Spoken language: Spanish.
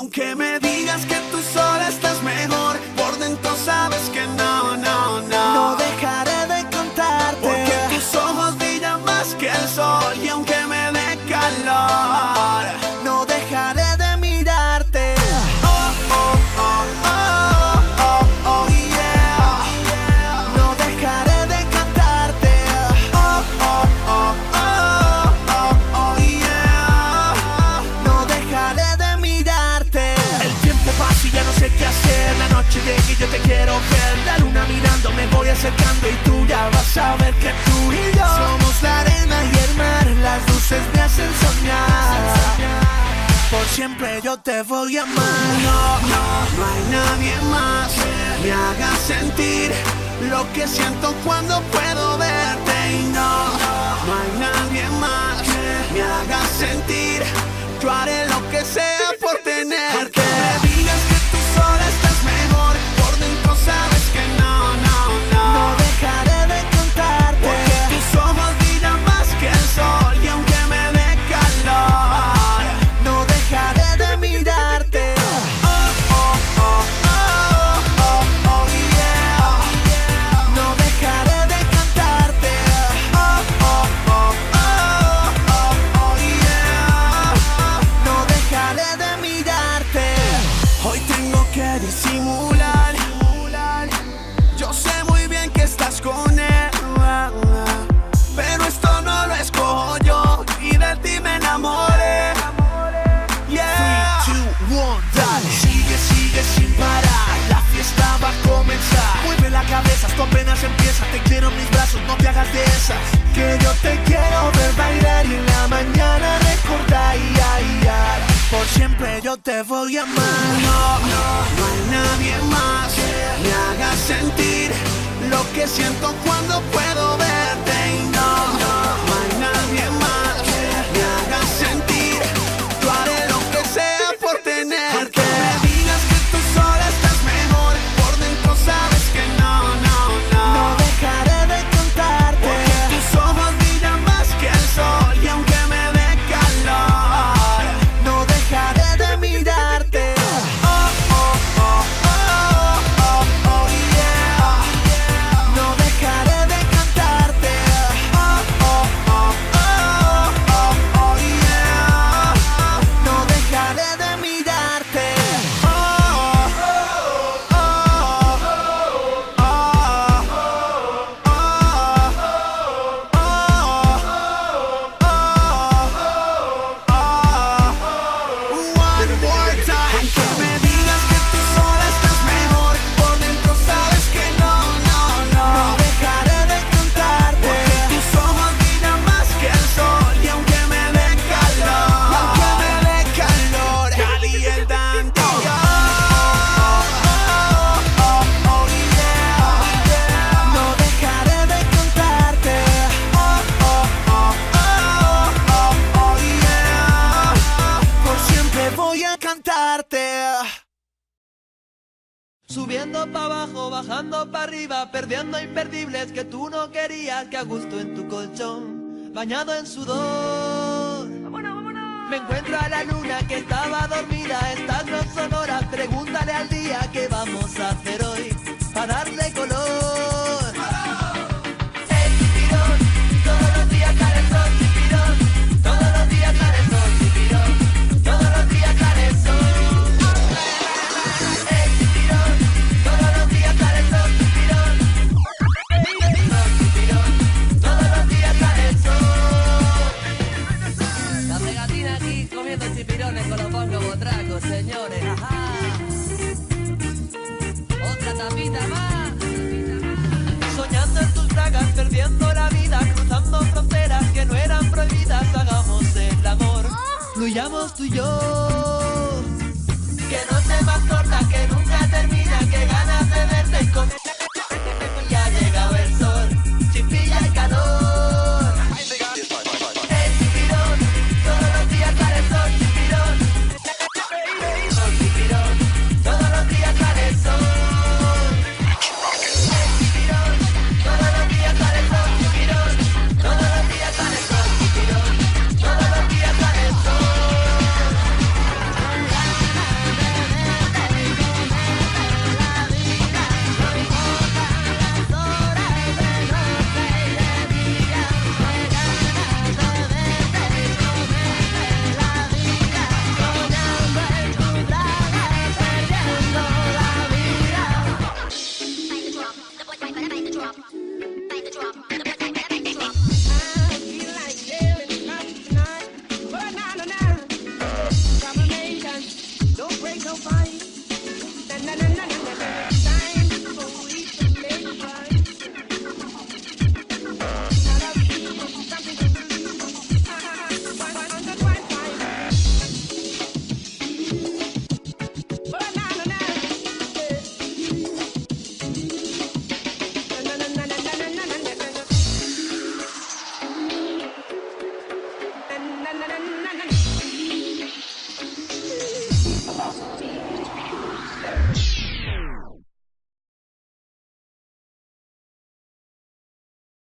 aunque me digas que tú sola estás mejor, por dentro sabes que no, no, no. No dejaré de contarte, porque tus ojos brillan más que el sol. Y aunque me dé calor, no dejaré de mirarte. oh, oh, oh, oh, oh, oh, yeah. No dejaré de cantarte. Oh, oh, oh, oh, oh, oh, yeah. No dejaré de mirarte. El tiempo pasa y ya no sé qué hacer. La noche llega y yo te quiero ver. La luna mirando, me voy acercando y tú ya vas a ver que tú y yo Somos la arena y el mar, las luces me hacen soñar. por siempre yo te voy a amar. No, no, no hay nadie más que me haga sentir lo que siento cuando puedo verte. Y no, no hay nadie más que me haga sentir. Yo haré lo que sea por tenerte. Aunque me digas que tú sola estás mejor, por dentro sabes que no, no, no. No dejaré de contarte, porque tus ojos brillan más que el sol. Y aunque me dé calor, no dejaré de mirarte. oh, oh, oh, oh, oh, oh, yeah. No dejaré de cantarte. Oh, oh, oh, oh, oh, oh, yeah. No dejaré de mirarte. Hoy tengo que disimular. Yo sé muy bien que estás con él, pero esto no lo escojo yo y de ti me enamoré. Yeah. 3, 2, 1, dale. Sigue, sigue sin parar. La fiesta va a comenzar. Mueve la cabeza, esto apenas empieza. Te quiero en mis brazos, no te hagas de esas. Que yo te quiero ver bailar y en la mañana recordar. Por siempre yo te voy a amar. No, no, no hay nadie más que me haga sentir lo que siento cuando puedo verte. Y no, no, no hay nadie más que me haga sentir. Yo haré lo que sea por tenerte. Aunque me digas que tú sola estás mejor, por dentro sabes que no, no, no. No dejaré de contarte, porque tus ojos brillan más que el sol. Y aunque me dé calor, no dejaré de mirarte. oh, oh, oh, oh, oh, oh, yeah. No dejaré de cantarte. Oh, oh, oh, oh, oh, oh, yeah. No dejaré de mirarte. Oh, oh, oh, oh, one more time. Aunque me digas que tú sola estás mejor, por dentro sabes que no, no, no. No dejaré de cantarte. Porque tus ojos brillan más que el sol. Y aunque me dé calor, calientan todo. Oh, oh, yeah. No dejaré de contarte. Oh, oh, oh, oh, oh, yeah. Por siempre voy a cantarte. Subiendo pa' abajo, bajando pa' arriba, perdiendo imperdibles que tú no querías, que a gusto en tu colchón, bañado en sudor. ¡Vámonos, vámonos! Me encuentro a la luna que estaba dormida, estas no son horas, pregúntale al día qué vamos a hacer hoy, pa' darle color. El chipirón, todos los días cae el sol, chipirón, todos los días cae el sol, chipirón, todos los días cae el sol. Todos los días sale el sol, chipirón. Todos los días sale el sol. La pegatina aquí comiendo chipirones con los bongos botracos, señores. Ajá. Otra tapita más. Soñando en tus bragas, perdiendo la vida, cruzando fronteras que no eran prohibidas. Hagamos el amor, fluyamos tú y yo.